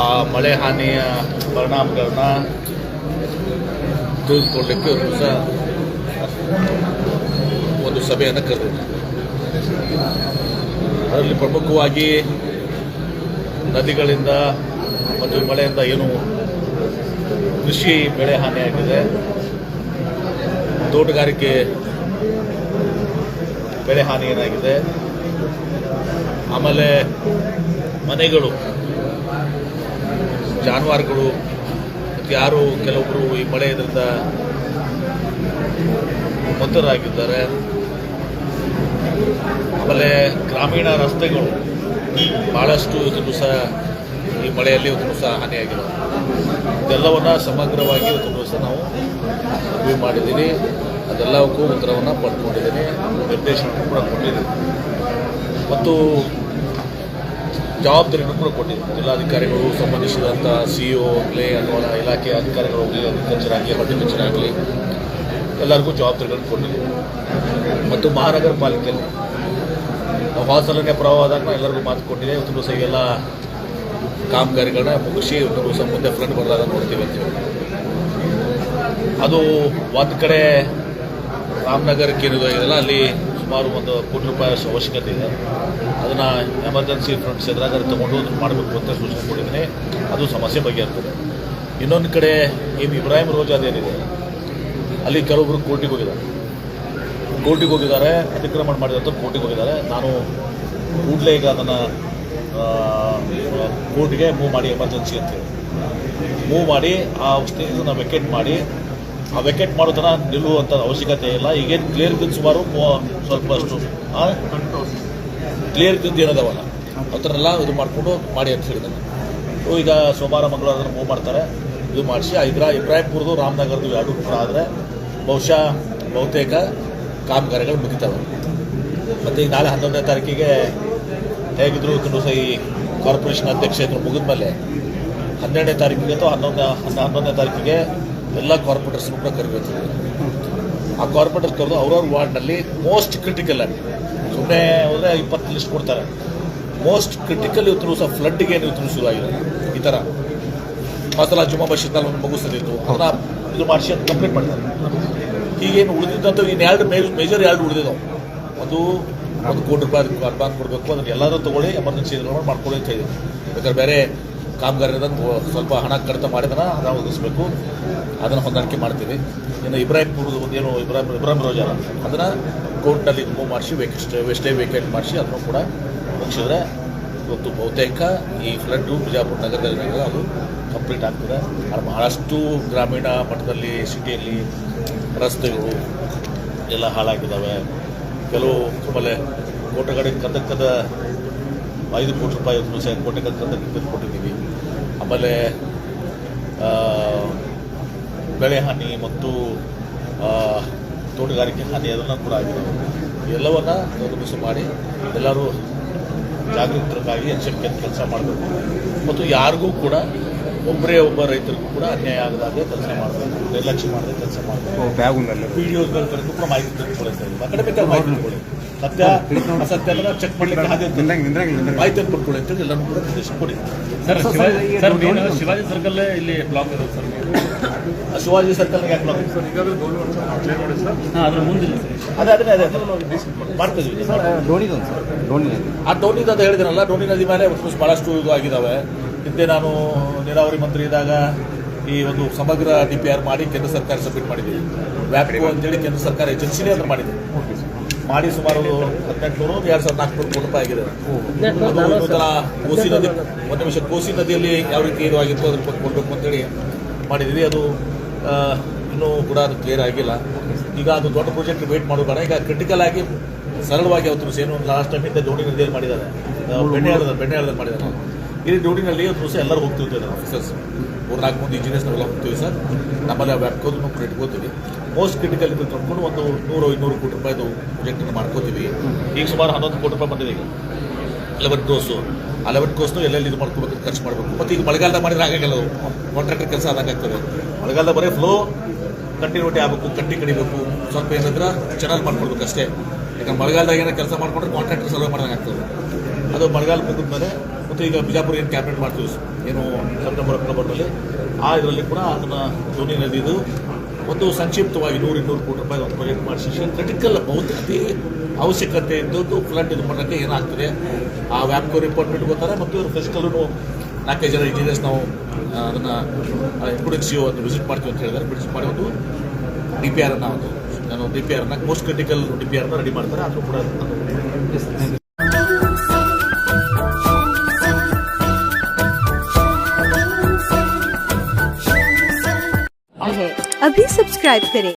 ಆ ಮಳೆ ಹಾನಿಯ ಪರಿಣಾಮಗಳನ್ನ ತಿಳಿದುಕೊಳ್ಳಲಿಕ್ಕೆ ಒಂದು ಸಭೆಯನ್ನು ಕರೆದಿದೆ. ಅದರಲ್ಲಿ ಪ್ರಮುಖವಾಗಿ ನದಿಗಳಿಂದ ಮತ್ತು ಮಳೆಯಿಂದ ಏನು ಕೃಷಿ ಬೆಳೆ ಹಾನಿಯಾಗಿದೆ, ತೋಟಗಾರಿಕೆ ಬೆಳೆ ಹಾನಿ ಏನಾಗಿದೆ, ಆಮೇಲೆ ಮನೆಗಳು, ಜಾನುವಾರುಗಳು ಮತ್ತು ಯಾರು ಕೆಲವೊಬ್ಬರು ಈ ಮಳೆ ಇದರಿಂದ ಮೃತರಾಗಿದ್ದಾರೆ. ಆಮೇಲೆ ಗ್ರಾಮೀಣ ರಸ್ತೆಗಳು ಭಾಳಷ್ಟು ಇವತ್ತು ಸಹ ಈ ಮಳೆಯಲ್ಲಿ ಇವತ್ತು ಸಹ ಹಾನಿಯಾಗಿದೆ. ಇದೆಲ್ಲವನ್ನು ಸಮಗ್ರವಾಗಿ ಇವತ್ತು ದಿವಸ ನಾವು ರಿವ್ಯೂ ಮಾಡಿದ್ದೀವಿ. ಅದೆಲ್ಲವಕ್ಕೂ ಉತ್ತರವನ್ನು ಪಡ್ಕೊಂಡಿದ್ದೀನಿ, ನಿರ್ದೇಶನವನ್ನು ಕೂಡ ಕೊಟ್ಟಿದ್ದೀನಿ ಮತ್ತು ಜವಾಬ್ದಾರಿಯನ್ನು ಕೂಡ ಕೊಟ್ಟಿದ್ದೀನಿ. ಜಿಲ್ಲಾಧಿಕಾರಿಗಳು, ಸಂಬಂಧಿಸಿದಂಥ CEO ಆಗಲಿ ಅಥವಾ ಇಲಾಖೆಯ ಅಧಿಕಾರಿಗಳು ಹೋಗಲಿ, ಅಗ್ರಿಕಲ್ಚರ್ ಆಗಲಿ, ಹಾರ್ಟಿಕಲ್ಚರ್ ಆಗಲಿ, ಎಲ್ಲರಿಗೂ ಜವಾಬ್ದಾರಿಗಳನ್ನು ಕೊಟ್ಟಿದ್ದೀನಿ. ಮತ್ತು ಮಹಾನಗರ ಪಾಲಿಕೆಯಲ್ಲಿ ವಾಸಲನೆ ಪ್ರವಾಹದಾಗ ಎಲ್ಲರಿಗೂ ಮಾತು ಕೊಟ್ಟಿದೆ. ಇವತ್ತು ದಿವಸ ಎಲ್ಲ ಕಾಮಗಾರಿಗಳನ್ನ ಮುಗಿಸಿ ಇವತ್ತು ದಿವಸ ಮುಂದೆ ಫ್ರಂಟ್ ಬರಲಾಗ ನೋಡ್ತೀವಿ ಅಂತೇಳಿ. ಅದು ಒಂದು ಕಡೆ ರಾಮನಗರಕ್ಕೆ ಏನಿದೆಯಲ್ಲ, ಅಲ್ಲಿ ಸುಮಾರು ₹1 ಕೋಟಿ ಅವಶ್ಯಕತೆ ಇದೆ. ಅದನ್ನು ಎಮರ್ಜೆನ್ಸಿ ಫಂಡ್ಸ್ ಎದುರಾಗ ತೊಗೊಂಡು ಅದನ್ನು ಮಾಡಬೇಕು ಅಂತ ಸೂಚನೆ ಕೊಟ್ಟಿದ್ದೀನಿ. ಅದು ಸಮಸ್ಯೆ ಬಗೆಹರ್ತದೆ. ಇನ್ನೊಂದು ಕಡೆ ಏನು ಇಬ್ರಾಹಿಂ ರೋಜಾದ್ ಏನಿದೆ, ಅಲ್ಲಿ ಕೆಲವೊಬ್ಬರು ಕೋರ್ಟಿಗೆ ಹೋಗಿದ್ದಾರೆ, ಅತಿಕ್ರಮಣ ಮಾಡಿದಂಥ ಕೋರ್ಟಿಗೆ ಹೋಗಿದ್ದಾರೆ. ನಾನು ಕೂಡಲೇ ಈಗ ಅದನ್ನು ಕೋರ್ಟ್ಗೆ ಮೂವ್ ಮಾಡಿ, ಎಮರ್ಜೆನ್ಸಿ ಅಂತೇಳಿ ಮೂವ್ ಮಾಡಿ ಆ ಸ್ಟೇಜನ್ನು ವೆಕೇಟ್ ಮಾಡಿ, ಆ ವೆಕೇಟ್ ಮಾಡೋದನ್ನು ನಿಲ್ಲುವಂಥ ಅವಶ್ಯಕತೆ ಇಲ್ಲ. ಈಗೇನು ಕ್ಲಿಯರ್ ಇದ್ದು ಸುಮಾರು ಸ್ವಲ್ಪ ಅಷ್ಟು ಕ್ಲಿಯರ್ ಇದ್ದು ಏನದವಲ್ಲ ಅದನ್ನೆಲ್ಲ ಇದು ಮಾಡಿಕೊಂಡು ಮಾಡಿ ಅಂತ ಹೇಳಿದ್ದಾನೆ. ಈಗ ಸೋಮವಾರ ಮಂಗಳವಾರ ಅದನ್ನು ಮೂವ್ ಮಾಡ್ತಾರೆ, ಇದು ಮಾಡಿಸಿ ಇಬ್ರಾಹಿಂಪುರದು ರಾಮನಗರದು ಎರಡು ಕೂಡ ಆದರೆ ಬಹುತೇಕ ಕಾಮಗಾರಿಗಳು ಮುಗಿತವೆ. ಮತ್ತು ಈಗ ನಾಳೆ 11ನೇ ತಾರೀಕಿಗೆ ಹೇಗಿದ್ರು ದಿವಸ ಈ ಕಾರ್ಪೊರೇಷನ್ ಅಧ್ಯಕ್ಷ ಇದ್ರು ಮುಗಿದ ಮೇಲೆ 12ನೇ ತಾರೀಕಿಗೆ ಅಥವಾ 11ನೇ ತಾರೀಕಿಗೆ ಎಲ್ಲ ಕಾರ್ಪೊರೇಟರ್ಸ್ನು ಕೂಡ ಕರಿಬೇಕು. ಆ ಕಾರ್ಪೊರೇಟರ್ಸ್ ಕರೆದು ಅವ್ರವ್ರ ವಾರ್ಡ್ನಲ್ಲಿ ಮೋಸ್ಟ್ ಕ್ರಿಟಿಕಲ್ ಆಗಿ, ಸುಮ್ಮನೆ ಹೋದರೆ 20 ಲಿಸ್ಟ್ ಕೊಡ್ತಾರೆ. ಮೋಸ್ಟ್ ಕ್ರಿಟಿಕಲ್ ಇವತ್ತು ಸಹ ಫ್ಲಡ್ಗೆ ಏನು ಇವತ್ತು ಶುರುವಾಗಿದೆ. ಈ ಥರ ಮಸಾಲ ಜುಮ್ಮಾ ಬಶೀರ್ನಲ್ಲಿ ಒಂದು ಮಗುಸದಿತ್ತು, ಅದನ್ನ ಇದು ಮಾಡಿಸಿ ಅದು ಕಂಪ್ಲೀಟ್ ಮಾಡ್ತಾರೆ. ಈಗೇನು ಉಳಿದಿದ್ದಂಥ ಇನ್ನು ಮೇಜರ್ ಉಳಿದಿದ್ದಾವೆ. ಅದು ₹1 ಕೋಟಿ ಅಡ್ವಾನ್ಸ್ ಕೊಡಬೇಕು. ಅದನ್ನು ಎಲ್ಲರೂ ತೊಗೊಳ್ಳಿ, ಎಮರ್ಜೆನ್ಸಿ ಮಾಡ್ಕೊಳ್ಳಿ ಅಂತ ಹೇಳಿದ್ವಿ. ಬೇಕಾದ್ರೆ ಬೇರೆ ಕಾಮಗಾರಿದ ಸ್ವಲ್ಪ ಹಣ ಕಡಿತ ಮಾಡಿದನ ನಾವು ಒದಗಿಸ್ಬೇಕು, ಅದನ್ನು ಹೊಂದಾಣಿಕೆ ಮಾಡ್ತೀವಿ. ಇನ್ನು ಇಬ್ರಾಹಿಂಪುರದು ಒಂದೇನು ಇಬ್ರಾಹಿಂ ರೋಜಾ ಅದನ್ನು ಕೋರ್ಟ್ನಲ್ಲಿ ಮೂವ್ ಮಾಡಿಸಿ ವೆಸ್ಟೇ ವೇಕೆಂಟ್ ಮಾಡಿಸಿ ಅದನ್ನು ಕೂಡ ಮುಗಿಸಿದ್ರೆ ಇವತ್ತು ಬಹುತೇಕ ಈ ಫ್ಲಡ್ಡು ಬಿಜಾಪುರ ನಗರದಲ್ಲಿ ಅದು ಕಂಪ್ಲೀಟ್ ಆಗ್ತದೆ. ಬಹಳಷ್ಟು ಗ್ರಾಮೀಣ ಮಟ್ಟದಲ್ಲಿ ಸಿಟಿಯಲ್ಲಿ ರಸ್ತೆಗಳು ಎಲ್ಲ ಹಾಳಾಗಿದ್ದಾವೆ. ಕೆಲವು ಆಮೇಲೆ ಕೋಟೆಗಡೆ ಕಂದಕ್ಕದ ₹5 ಕೋಟಿ ಕೋಟೆಗಡ ಕಂದಕ್ಕೆ ಕೊಟ್ಟಿದ್ದೀವಿ. ಆಮೇಲೆ ಬೆಳೆ ಹಾನಿ ಮತ್ತು ತೋಟಗಾರಿಕೆ ಹಾನಿ ಅದನ್ನು ಕೂಡ ಆಗಿದೆ. ಎಲ್ಲವನ್ನು ಒದಗಿಸಿ ಮಾಡಿ ಎಲ್ಲರೂ ಜಾಗೃತರಾಗಿ ಎಚ್ಚರಿಕೆಯನ್ನು ಕೆಲಸ ಮಾಡಬೇಕು. ಮತ್ತು ಯಾರಿಗೂ ಕೂಡ ಒಬ್ಬ ರೈತರಿಗೂ ಕೂಡ ಅನ್ಯಾಯ ಆಗದಾಗೆ ಕೆಲಸ ಮಾಡಬೇಕು, ನಿರ್ಲಕ್ಷ್ಯ ಮಾಡದೆ ಕೆಲಸ ಮಾಡಬೇಕು. ವಿಡಿಯೋಸ್ಗಳು ಕರೆದು ಕೂಡ ಮಾಹಿತಿ ತೆಗೆದುಕೊಳ್ಳುತ್ತೆ. ಆ ಕಡೆ ಬೇಕಾದ್ರೆ ಮಾಹಿತಿ ತಿಳ್ಕೊಳ್ಳಿ, ಸತ್ಯ ಅಸತ್ಯ ಅದನ್ನು ಚೆಕ್ ಮಾಡಲಿಕ್ಕೆ ಮಾಹಿತಿ ಕೊಟ್ಕೊಳ್ಳಿ ಅಂತೇಳಿ ಎಲ್ಲರೂ ಕೂಡ ನಿರ್ದೇಶ ಕೊಡಿ. ಶಿವಾಜಿ ಸರ್ಕಲ್ ಇಲ್ಲಿ ಬ್ಲಾಕ್ ಇದೆ ಸರ್. ಶಿವಾಜಿ ಸರ್ಕಲ್ಗೆ ಯಾಕೆ ಬ್ಲಾಕ್ ಅದ್ರ ಮುಂದಿಲ್ಲ ಅದೇ ಮಾಡ್ತಿದ್ವಿ. ಆ ಡೋಣಿದು ಅಂತ ಹೇಳಿದ್ರಲ್ಲ, ಡೋಣಿ ನದಿ ಮೇಲೆ ಭಾಳಷ್ಟು ಇದು ಆಗಿದ್ದಾವೆ. ಹಿಂದೆ ನಾನು ನೀರಾವರಿ ಮಂತ್ರಿ ಇದ್ದಾಗ ಈ ಒಂದು ಸಮಗ್ರ DPR ಮಾಡಿ ಕೇಂದ್ರ ಸರ್ಕಾರ ಸಬ್ಮಿಟ್ ಮಾಡಿದ್ದೀವಿ. ವ್ಯಾಪ್ಕೋ ಅಂತೇಳಿ ಕೇಂದ್ರ ಸರ್ಕಾರ ಏಜೆನ್ಸಿನೇ ಅದನ್ನು ಮಾಡಿದೆ. ಮಾಡಿ ಸುಮಾರು 1800-2400 ಕೋಟಿ ರೂಪಾಯಿ ಆಗಿದೆ. ಕೋಸಿ ನದಿ ಕೋಸಿ ನದಿಯಲ್ಲಿ ಯಾವ ರೀತಿ ಇದು ಆಗಿತ್ತು ಅದ್ರ ಬಗ್ಗೆ ಕೊಡಬೇಕು ಅಂತೇಳಿ ಮಾಡಿದ್ದೀವಿ. ಅದು ಇನ್ನೂ ಕೂಡ ಅದು ಕ್ಲಿಯರ್ ಆಗಿಲ್ಲ. ಈಗ ಅದು ದೊಡ್ಡ ಪ್ರಾಜೆಕ್ಟ್ ವೇಟ್ ಮಾಡೋದು ಬೇಡ. ಈಗ ಕ್ರಿಟಿಕಲ್ ಆಗಿ ಸರಳವಾಗಿ ಅವತ್ತು ಏನು ಲಾಸ್ಟ್ ಟೈಮ್ ಇಂದ ಡೋಣಿ ನದಿಯಲ್ಲಿ ಮಾಡಿದ್ದಾರೆ, ಬೆಣ್ಣೆ ಮಾಡಿದ್ದಾರೆ. ಇಲ್ಲಿ ಡೋಣಿನಲ್ಲಿ ಇವತ್ತು ಸಹ ಎಲ್ಲರೂ ಹೋಗ್ತಿರ್ತಾರೆ ಆಫೀಸರ್ಸ್, 3-4 ಮಂದಿ ಇಂಜಿನಿಯರ್ಸ್ ನಾವೆಲ್ಲ ಹೋಗ್ತೀವಿ ಸರ್. ನಮ್ಮಲ್ಲಿ ವ್ಯಾಪ್ಕೋದು ನಾವು ಇಟ್ಕೋತೀವಿ. ಮೋಸ್ಟ್ ಕ್ರಿಟಿಕಲ್ ಇದು ತೊಗೊಂಡು ಒಂದು 100-200 ಕೋಟಿ ರೂಪಾಯಿದು ಪ್ರಾಜೆಕ್ಟನ್ನು ಮಾಡ್ಕೋತೀವಿ. ಈಗ ಸುಮಾರು 11 ಕೋಟಿ ರೂಪಾಯಿ ಬಂದಿದೆ. ಈಗ 11 ಕ್ರೋಸ್ನು ಎಲ್ಲೆಲ್ಲಿ ಇದು ಮಾಡ್ಕೋಬೇಕು, ಖರ್ಚು ಮಾಡಬೇಕು. ಮತ್ತು ಈಗ ಮಳೆಗಾಲದಾಗ ಮಾಡಿದ್ರೆ ಆಗಲ್ಲ, ಕಾಂಟ್ರಾಕ್ಟರ್ ಕೆಲಸ ಆದಂಗೆ ಆಗ್ತದೆ. ಮಳೆಗಾಲದಾಗ ಬರೀ ಫ್ಲೋ ಕಂಟಿನ್ಯೂಟಿ ಆಗಬೇಕು, ಕಟ್ಟಿ ಕಡಿಬೇಕು, ಸ್ವಲ್ಪ ಏನಂದ್ರೆ ಚೆನ್ನಾಗಿ ಮಾಡ್ಕೊಳ್ಬೇಕು ಅಷ್ಟೇ. ಯಾಕಂದ್ರೆ ಮಳೆಗಾಲದಾಗ ಏನೋ ಕೆಲಸ ಮಾಡ್ಕೊಂಡ್ರೆ ಕಾಂಟ್ರಾಕ್ಟರ್ ಸರ್ವೆ ಮಾಡೋಂಗೆ ಆಗ್ತದೆ. ಅದು ಮಳೆಗಾಲ ಮುಗಿದ ಮೇಲೆ ಮತ್ತು ಈಗ ಬಿಜಾಪುರ ಏನು ಕ್ಯಾಬಿನೆಟ್ ಮಾಡ್ತೀವಿ ಏನು ಸೆಪ್ಟೆಂಬರ್ ಅಕ್ಟೋಬರ್ನಲ್ಲಿ ಆ ಇದರಲ್ಲಿ ಕೂಡ ಅದನ್ನು ಧ್ವನಿ ನದಿದು ಒಂದು ಸಂಕ್ಷಿಪ್ತವಾಗಿ 100-200 ಕೋಟಿ ರೂಪಾಯಿ ಒಂದು ಪ್ರಾಜೆಕ್ಟ್ ಮಾಡಿಸಿ ಕ್ರಿಟಿಕಲ್ ಅತಿ ಅವಶ್ಯಕತೆ ಇದ್ದದ್ದು ಫ್ಲಡ್ ಇದು ಮಾಡೋಕ್ಕೆ ಏನಾಗ್ತದೆ ಆ ವ್ಯಾಪ್ಕೋ ರಿಪೋರ್ಟ್ ಇಟ್ಕೋತಾರೆ ಮತ್ತು ಇವರು ಫಿಸಿಕಲ್ಲೂ 4 ಜನ ಇಂಜಿನಿಯರ್ಸ್ ನಾವು ಅದನ್ನು ಇನ್ಕ್ಲೂಡಿಂಗ್ ಸಿ ಒಂದು ವಿಸಿಟ್ ಮಾಡ್ತೀವಿ ಅಂತ ಹೇಳಿದ್ದಾರೆ. ವಿಸಿಟ್ ಮಾಡಿ ಒಂದು DPR most critical DPR ready ಮಾಡ್ತಾರೆ. ಅದು ಕೂಡ अभी सब्सक्राइब करें